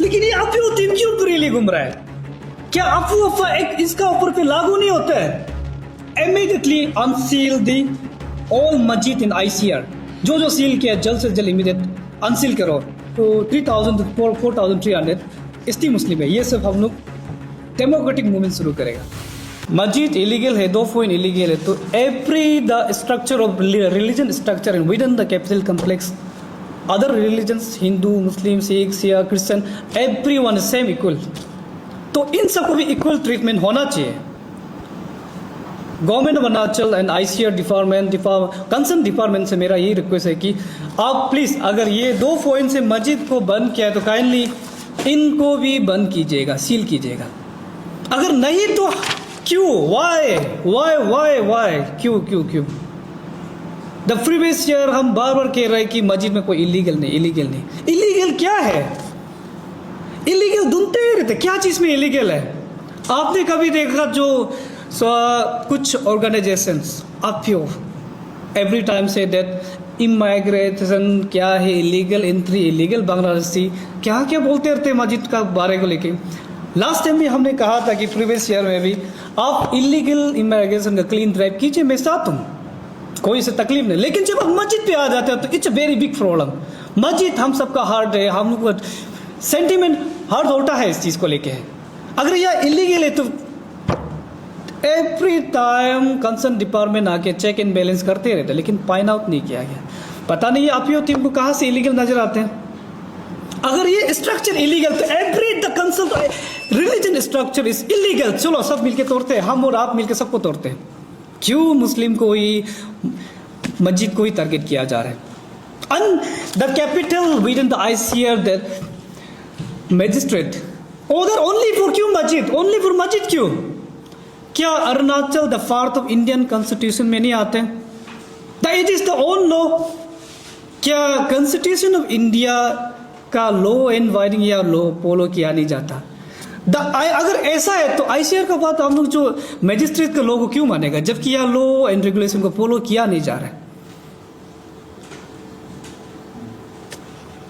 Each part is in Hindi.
लेकिन ये अफवाह टीम क्यों फ्रीली घूम रहा है? क्या अफवाह एक इसका ऊपर पे लागू नहीं होता है? इमीडिएटली अनसील दी ऑल मस्जिद इन ICR, जो सील किया जल्द से जल्द इमीडिएट अनसील करो। तो 3000 to 4300 इतनी मुस्लिम है, ये सब हम लोग डेमोक्रेटिक मूवमेंट शुरू करेगा। मस्जिद इलीगल है, 2 पॉइंट इलीगल है, तो every the structure of religion structure in within the capital complex, other religions, Hindu, Muslim, Sikh, Shia, Christian, everyone same equal, तो इन सबको भी इक्वल ट्रीटमेंट होना चाहिए। Government of Arunachal and ICR department concern department से मेरा यही रिक्वेस्ट है कि आप प्लीज़ अगर ये 2 पॉइंट से मस्जिद को बंद किया है तो काइंडली इनको भी बंद कीजिएगा, सील कीजिएगा। अगर नहीं तो क्यों, वाई क्यों? द प्रीवियस ईयर हम बार बार कह रहे हैं कि मस्जिद में कोई इलीगल नहीं। इलीगल क्या है? इलीगल ढूंढते ही रहते, क्या चीज़ में इलीगल है? आपने कभी देखा जो कुछ ऑर्गेनाइजेशंस अफियो एवरी टाइम से दैट इमाइग्रेशन क्या है, इलीगल एंट्री, इलीगल बांग्लादेशी, क्या क्या बोलते रहते हैं मस्जिद का बारे को लेके। लास्ट टाइम भी हमने कहा था कि प्रीवियस ईयर में भी आप इलीगल इमाइग्रेशन का क्लीन ड्राइव कीजिए, मैं साथ हूँ, कोई से तकलीफ नहीं। लेकिन जब आप मस्जिद पे आ जाते हो तो it's a very big problem. मस्जिद हम सबका हार्ट है, हम लोग सेंटिमेंट हार्ट होता है इस चीज़ को लेके। अगर यह इलीगल है तो एवरी टाइम कंसर्न डिपार्टमेंट आके चेक एंड बैलेंस करते रहते, लेकिन फाइंड आउट नहीं किया गया। पता नहीं आप ही टीम को कहाँ से इलीगल नजर आते हैं। अगर ये स्ट्रक्चर इलीगल तो every the concern religion structure is illegal, चलो सब मिलके तोड़ते हैं, हम और आप मिलके सबको तोड़ते हैं। क्यों मुस्लिम को ही, मस्जिद को ही टारगेट किया जा रहा है? And the capital with in the ICR that magistrate order only for क्यों मस्जिद, ओनली फॉर मस्जिद क्यों? क्या Arunachal the part of Indian constitution में नहीं आते? The it is the own law. क्या कॉन्स्टिट्यूशन ऑफ इंडिया का लॉ एंड वाइडिंग या लॉ फॉलो किया नहीं जाता? अगर ऐसा है तो ICR का बात हम लोग जो मैजिस्ट्रेट का लॉ को क्यों मानेगा, जबकि यह लॉ एंड रेगुलेशन को फॉलो किया नहीं जा रहा है?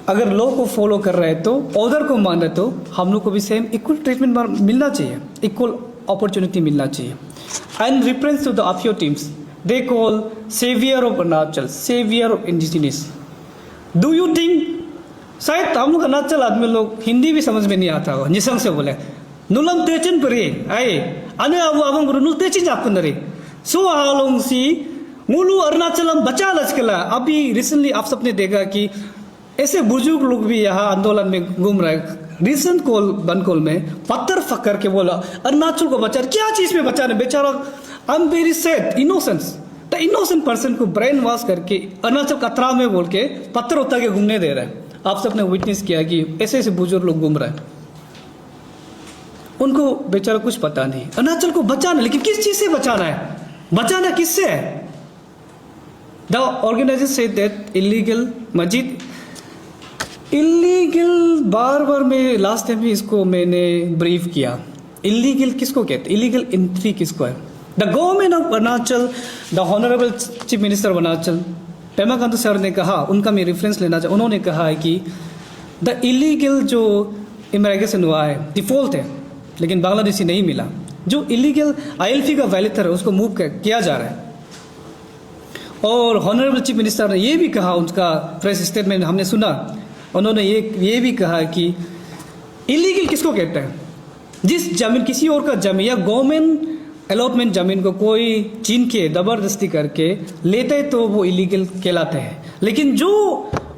अगर लॉ को फॉलो कर रहे हैं तो ऑर्डर को मान रहे तो हम लोग को भी सेम इक्वल ट्रीटमेंट मिलना चाहिए, इक्वल अपॉर्चुनिटी मिलना चाहिए। एंड रिफरेंस टू द अफियो teams they call saviour of Arunachal, saviour of indigenous. Do you think, शायद हम लोग अरुणाचल आदमी लोग हिंदी भी समझ में नहीं आता हो, निसंग से बोले नुलम तेचन परे आए अने अब हम नुल तेचिन जापन रे सो हालोंग सी मुलु अरुणाचलम बचा लचकला। अभी रिसेंटली आप सबने देखा कि ऐसे बुजुर्ग लोग भी यहाँ आंदोलन में घूम रहे हैं। रिसेंट कॉल बनकोल में पत्थर फकर के बोला अरुणाचल को बचा, क्या चीज में बचा रहे बेचारा? I am very sad, innocence, the innocent person को ब्रेन वॉश करके अरुणाचल खतरा में बोल के पत्थर उठा के घूमने दे रहे हैं। आप सबने विटनेस किया कि ऐसे ऐसे बुजुर्ग लोग घूम रहे हैं, उनको बेचारा कुछ पता नहीं। अरुणाचल को बचाना, लेकिन किस चीज से बचाना है? बचाना किससे है? द ऑर्गेनाइजेशन से दैट इलीगल मस्जिद इलीगल, बार बार मैं लास्ट टाइम भी इसको मैंने ब्रीफ किया। इलीगल किसको कहते हैं? इलीगल एंट्री किसको है? The government of Arunachal, the honourable chief minister of Arunachal Pema Khandu sir ने कहा, उनका मैं रेफरेंस लेना चाहूँ, उन्होंने कहा है कि द इलीगल जो इमिग्रेशन हुआ है डिफॉल्ट है, लेकिन बांग्लादेशी नहीं मिला। जो इलीगल ILP का वैलिटर है उसको मूव किया जा रहा है। और ऑनरेबल चीफ मिनिस्टर ने ये भी कहा, उनका प्रेस स्टेटमेंट हमने सुना, उन्होंने ये भी कहा कि इलीगल किसको कहते हैं? जिस जमीन, किसी और का जमीन या गवर्नमेंट अलॉटमेंट जमीन को कोई छीन के जबरदस्ती करके लेते हैं तो वो इलीगल कहलाते हैं। लेकिन जो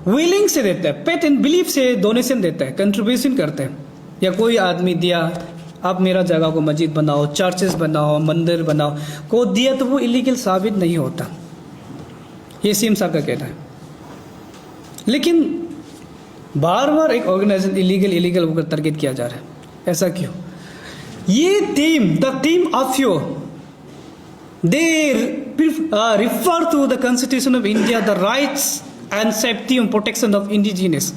विलिंग से देता है, पेट एंड बिलीफ से डोनेशन देता है, कंट्रीब्यूशन करते हैं, या कोई आदमी दिया आप मेरा जगह को मस्जिद बनाओ, चर्चेस बनाओ, मंदिर बनाओ, को दिया तो वो इलीगल साबित नहीं होता। ये सीएम साहब का कहना है। लेकिन बार बार एक ऑर्गेनाइजेशन इलीगल होकर टारगेट किया जा रहा है, ऐसा क्यों? ये टीम, द टीम अफियो, they refer to the constitution of India, the rights and safety and protection of indigenous,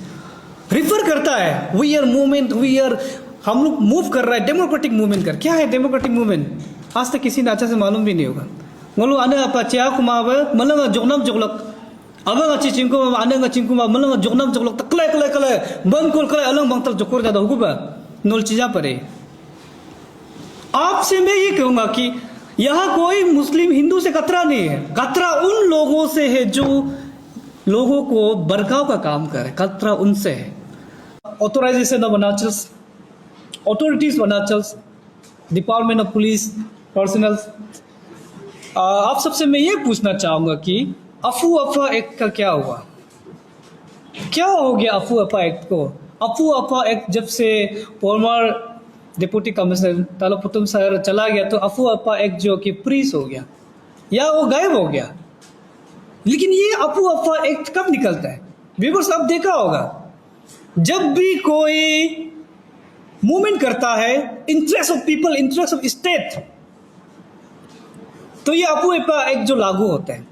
refer करता है। वी आर मूवमेंट, हम लोग मूव कर रहा है, डेमोक्रेटिक मूवमेंट कर। क्या है डेमोक्रेटिक मूवमेंट? आज तक किसी ने अच्छा से मालूम भी नहीं होगा। बोलो आने आप चिया कुमाव मतलब जोगनक जोगलक abang aci cingku aneng cingku malang joknam joklok takle kle kle ban kol kle alang bang tal joker ज्यादा हुआ नोल चीजा परे। आपसे मैं ये कहूंगा कि यहाँ कोई मुस्लिम हिंदू से खतरा नहीं है, खतरा उन लोगों से है जो लोगों को भड़काव का काम करे, खतरा उनसे है। Authorisation of Arunachal, authorities Arunachal, department of police personal, आप सबसे मैं ये पूछना चाहूंगा कि अफवाह एक्ट का क्या हुआ, क्या हो गया अफवाह एक्ट को? अफवाह एक्ट जब से फॉर्मर डिप्टी कमिश्नर तालोपुतुम सर चला गया तो अफवाह एक्ट जो कि फ्रीज हो गया या वो गायब हो गया। लेकिन ये अफवाह एक्ट कब निकलता है? व्यूअर्स आप देखा होगा, जब भी कोई मूवमेंट करता है interest of people, interest of state, तो ये अफवाह एक्ट जो लागू होता है।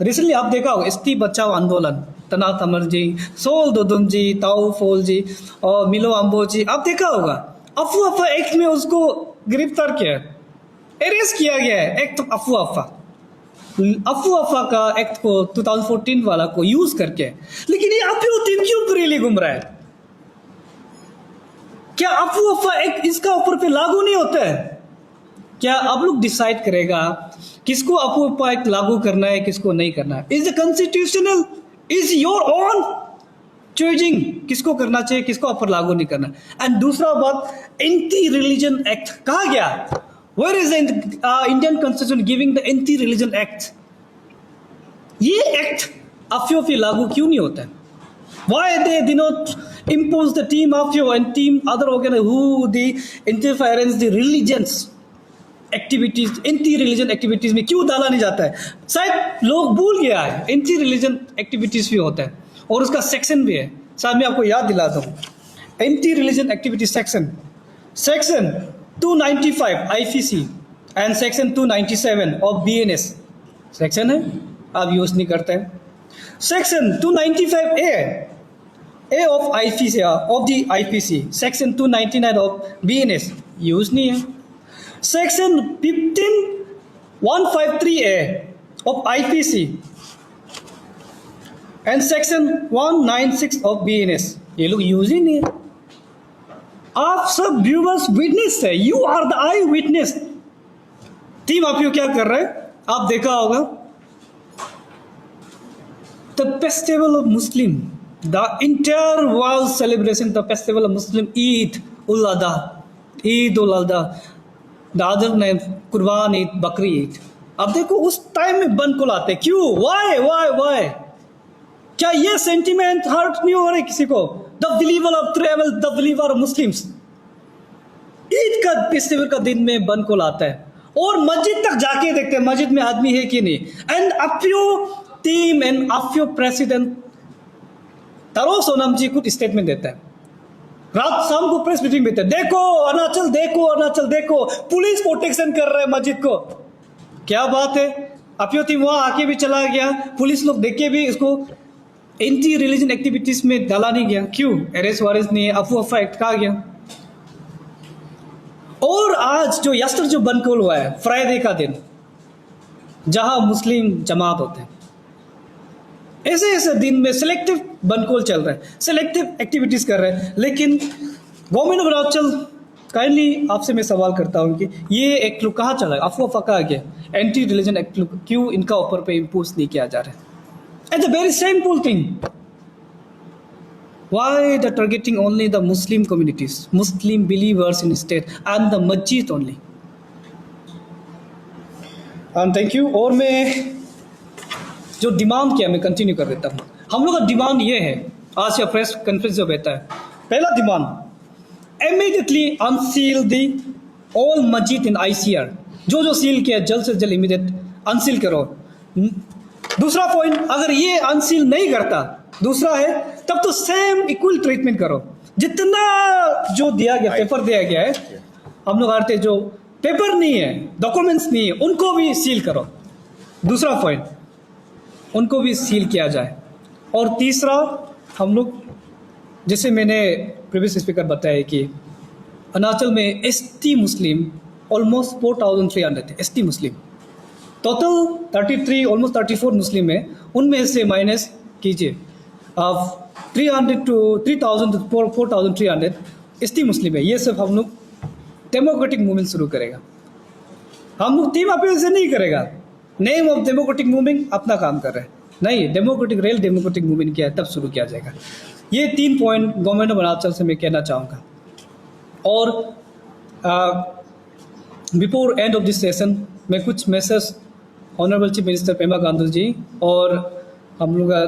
रिसेंटली आप देखा होगा एसटी बचाओ आंदोलन, तना तमर जी, सोल दोदुम जी, ताऊ फोल जी और मिलो अम्बो जी, आप देखा होगा अफवाह एक्ट में उसको गिरफ्तार किया, अरेस्ट किया गया है। एक्ट अफवाह का एक्ट को 2014 वाला को यूज करके। लेकिन ये अफवाह टीम क्यों फ्रीली घूम रहा है? क्या अफवाह एक्ट इसका ऊपर पे लागू नहीं होता है? क्या आप लोग डिसाइड करेगा किसको अफवाह एक्ट लागू करना है, किसको नहीं करना है? Is the constitutional, is your own choosing किसको करना चाहिए, किसको ऊपर लागू नहीं करना। एंड दूसरा बात, एंटी रिलीजन एक्ट कहा गया, where is Indian constitution giving the anti religion act? ये एक्ट अफवाह लागू क्यों नहीं होता है? Why they did not impose the team Afyo and team other organ who the interference the religions activities, anti religion activities में क्यों डाला नहीं जाता है? शायद लोग भूल गया है एंटी रिलीजन एक्टिविटीज भी होता है और उसका सेक्शन भी है। शायद मैं आपको याद दिलाता हूँ, anti religion activity section 295 IPC and section 297 of BNS section है, आप यूज नहीं करते हैं। Section 295 A of IPC of the IPC, section 299 of BNS use नहीं है। Section 15153A of IPC and section 196 of BNS ये लोग यूज ही नहीं है। आप सब व्यूअर्स विटनेस है, you are the eye witness. Team आप यू क्या कर रहे हैं? आप देखा होगा the festival of Muslim, the entire world celebration the festival of Muslim, Eid ul Adha, Eid ul अदा, दादर ने कुर्बान ईद, बकरी ईद। अब देखो उस टाइम में बंद को लाते क्यों? वाई? क्या ये सेंटिमेंट हर्ट नहीं हो रहे किसी को? The believer of travel, the believer of Muslims, Eid का फेस्टिवल का दिन में बंद को लाता है और मस्जिद तक जाके देखते हैं मस्जिद में आदमी है कि नहीं। एंड अफयो टीम एंड अफयो प्रेसिडेंट तारो सोनम जी कुछ स्टेटमेंट देता है, रात शाम को प्रेस मीटिंग देते हैं, देखो अरुणाचल, देखो अरुणाचल, देखो पुलिस प्रोटेक्शन कर रहा है मस्जिद को। क्या बात है? अफयो टीम वहां आके भी चला गया, पुलिस लोग देख के भी इसको एंटी रिलीजन एक्टिविटीज में डाला नहीं गया। क्यों? अरेस्ट वारेस्ट नहीं है, अफवाह एक्ट कहा गया। और आज जो यस्टर जो बनकोल हुआ है फ्राइडे का दिन, जहां मुस्लिम जमात होते हैं, ऐसे ऐसे दिन में सिलेक्टिव बनकोल चल रहा है, सिलेक्टिव एक्टिविटीज कर रहे हैं। लेकिन गवर्नमेंट ऑफ अरुणाचल, काइंडली आपसे मैं सवाल करता हूं कि ये एक्ट लोग कहाँ चला है? अफवाह कहा गया, एंटी रिलीजन एक्ट लोग क्यों इनका ऊपर पे इम्पोज नहीं किया जा रहा है? It's a very simple thing. Why the targeting only the Muslim communities, Muslim believers in state and the masjid only? Thank you. और मैं जो डिमांड किया मैं कंटिन्यू कर देता हूँ। हम लोग का डिमांड ये है, आज का प्रेस कॉन्फ्रेंस जो रहता है, पहला डिमांड, इमीडिएटली अनसील दी ऑल मस्जिद इन ICR, जो सील किया जल्द से जल्द इमीडिएट अनसील करो। दूसरा पॉइंट, अगर ये अनसील नहीं करता, दूसरा है तब तो सेम इक्वल ट्रीटमेंट करो, जितना जो दिया गया पेपर दिया गया है, हम लोग आते जो पेपर नहीं है, डॉक्यूमेंट्स नहीं है, उनको भी सील करो। दूसरा पॉइंट, उनको भी सील किया जाए। और तीसरा, हम लोग जैसे मैंने प्रीवियस स्पीकर बताया कि अरुणाचल में ST मुस्लिम ऑलमोस्ट 4300 थे, ST मुस्लिम टोटल 33 ऑलमोस्ट 34 मुस्लिम है, उनमें से माइनस कीजिए आप 300 टू 3000 टू 4300 इतनी मुस्लिम है। ये सब हम लोग डेमोक्रेटिक मूवमेंट शुरू करेगा। हम लोग टीम अपील से नहीं करेगा, नेम ऑफ डेमोक्रेटिक मूवमेंट अपना काम कर रहे हैं, नहीं डेमोक्रेटिक रेल डेमोक्रेटिक मूवमेंट किया है तब शुरू किया जाएगा। ये 3 पॉइंट गवर्नमेंट ऑफ अरुणाचल से मैं कहना चाहूँगा। और before end of this session मैं कुछ message honourable chief minister Pema Khandu ji और हम लोग का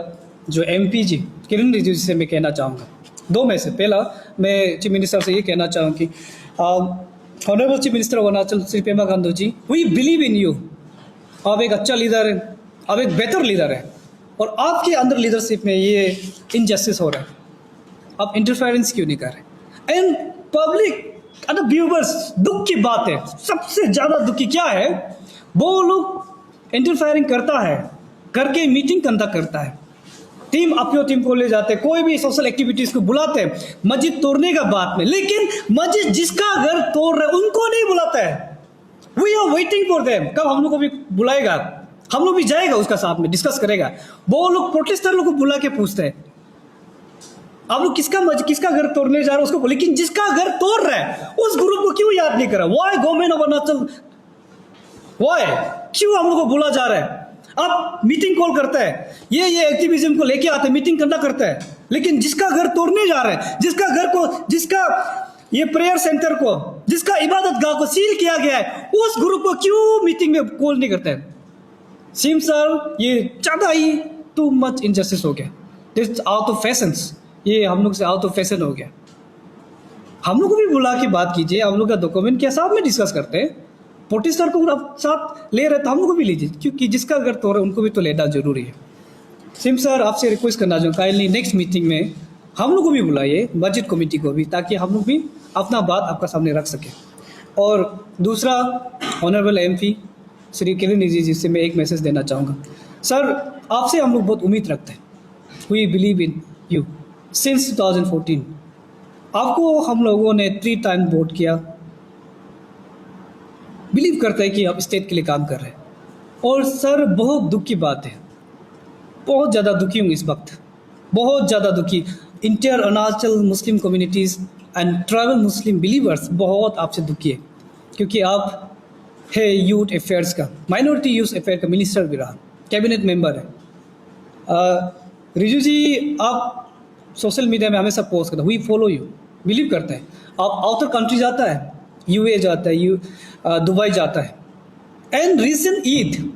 जो MP जी किरण रिजिजू जी से मैं कहना चाहूँगा। 2 में से पहला मैं चीफ मिनिस्टर से ये कहना चाहूँ कि honourable chief minister of Arunachal Shri Pema Khandu ji, we believe in you. आप एक अच्छा लीडर है, आप एक बेहतर लीडर है, और आपके अंदर लीडरशिप में ये इनजस्टिस हो रहा है, आप इंटरफेरेंस क्यों नहीं कर रहे? एंड पब्लिक एंड व्यूवर्स, दुख की बात है, सबसे ज़्यादा दुखी क्या है, वो लोग इंटरफेयरिंग करता है, करके मीटिंग कंडक्ट करता है, टीम अपनी टीम को ले जाते हैं, कोई भी सोशल एक्टिविटीज़ को बुलाते हैं मस्जिद तोड़ने का बात में, लेकिन मस्जिद जिसका घर तोड़ रहे उनको नहीं बुलाता है। We are waiting for them, कब हम लोग को भी बुलाएगा, हम लोग भी जाएगा उसका साथ में डिस्कस करेगा। वो लोग प्रोटेस्टर लोग को बुला के पूछते हैं आप लोग किसका घर तोड़ने जा रहे हो उसको, लेकिन जिसका घर तोड़ रहा है उस ग्रुप को क्यों याद नहीं करा? Why government of Arunachal, why, क्यों हम लोग को बुला जा रहा है? आप मीटिंग कॉल करते हैं, ये एक्टिविज्म को लेके आते हैं, मीटिंग कंडक्ट करते हैं, लेकिन जिसका घर तोड़ने जा रहे हैं, जिसका घर को, जिसका ये प्रेयर सेंटर को, जिसका इबादत गाह को सील किया गया है, उस ग्रुप को क्यों मीटिंग में कॉल नहीं करते हैं? सिम सर, ये ज़्यादा ही टू मच इनजस्टिस हो गया, दिस आउट ऑफ फैशंस, ये हम लोग से आउट ऑफ फैशन हो गया। हम लोग को भी बुला के बात कीजिए, हम लोग का डॉक्यूमेंट क्या साथ में डिस्कस करते हैं, प्रोटेस्टर को आप साथ ले रहे तो हम लोग को भी लीजिए, क्योंकि जिसका घर तोड़ रहे उनको भी तो लेना जरूरी है। सिम सर, आपसे रिक्वेस्ट करना चाहूँ काइंडली नेक्स्ट मीटिंग में हम लोग को भी बुलाइए, मस्जिद कमेटी को भी, ताकि हम लोग भी अपना बात आपका सामने रख सकें। और दूसरा, ऑनरेबल MP श्री किरण रिजिजू जी से मैं एक मैसेज देना चाहूँगा। सर, आपसे हम लोग बहुत उम्मीद रखते हैं, we believe in you since 2014। आपको हम लोगों ने 3 टाइम वोट किया, बिलीव करते हैं कि आप स्टेट के लिए काम कर रहे हैं। और सर, बहुत दुख की बात है, बहुत ज़्यादा दुखी हूँ इस वक्त, बहुत ज़्यादा दुखी। Inter Arunachal Muslim communities and tribal Muslim believers बहुत आपसे दुखी है, क्योंकि आप है यूथ अफेयर्स का, माइनॉरिटी यूथ अफेयर का मिनिस्टर भी रहा, कैबिनेट मेंबर है। रिजू जी, आप सोशल मीडिया में हमेशा पोस्ट करते हैं, वी फॉलो यू, बिलीव करते हैं। आप आउटर कंट्री जाता है, UAE जाता है, दुबई जाता है, एंड रिसेंट ईद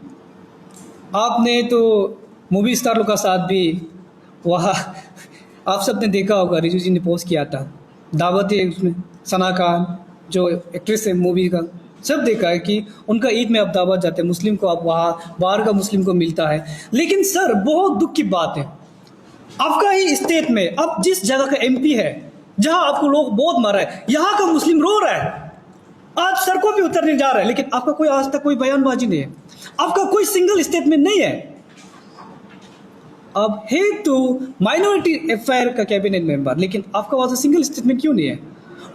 आपने तो मूवी स्टार लोग का साथ भी वहाँ आप सब ने देखा होगा, रिजू जी ने पोस्ट किया था, दावत है उसमें, सना खान जो एक्ट्रेस है मूवी का, सब देखा है कि उनका ईद में आप दावत जाते हैं, मुस्लिम को आप वहाँ बाहर का मुस्लिम को मिलता है। लेकिन सर, बहुत दुख की बात है, आपका ही स्टेट में, आप जिस जगह का MP है, जहाँ आपको लोग बहुत मारा है, यहाँ का मुस्लिम रो रहा है, आज सड़कों पे उतरने जा रहा है, लेकिन आपका कोई आज तक कोई बयानबाजी नहीं है, आपका कोई सिंगल स्टेटमेंट नहीं है। अब है तो माइनॉरिटी अफेयर का कैबिनेट मेंबर, लेकिन आपका वहां से सिंगल स्टेटमेंट क्यों नहीं है?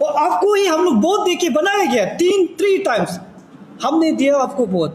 और आपको ही हम लोग वोट देके बनाया गया 3 टाइम्स, हमने दिया आपको वोट,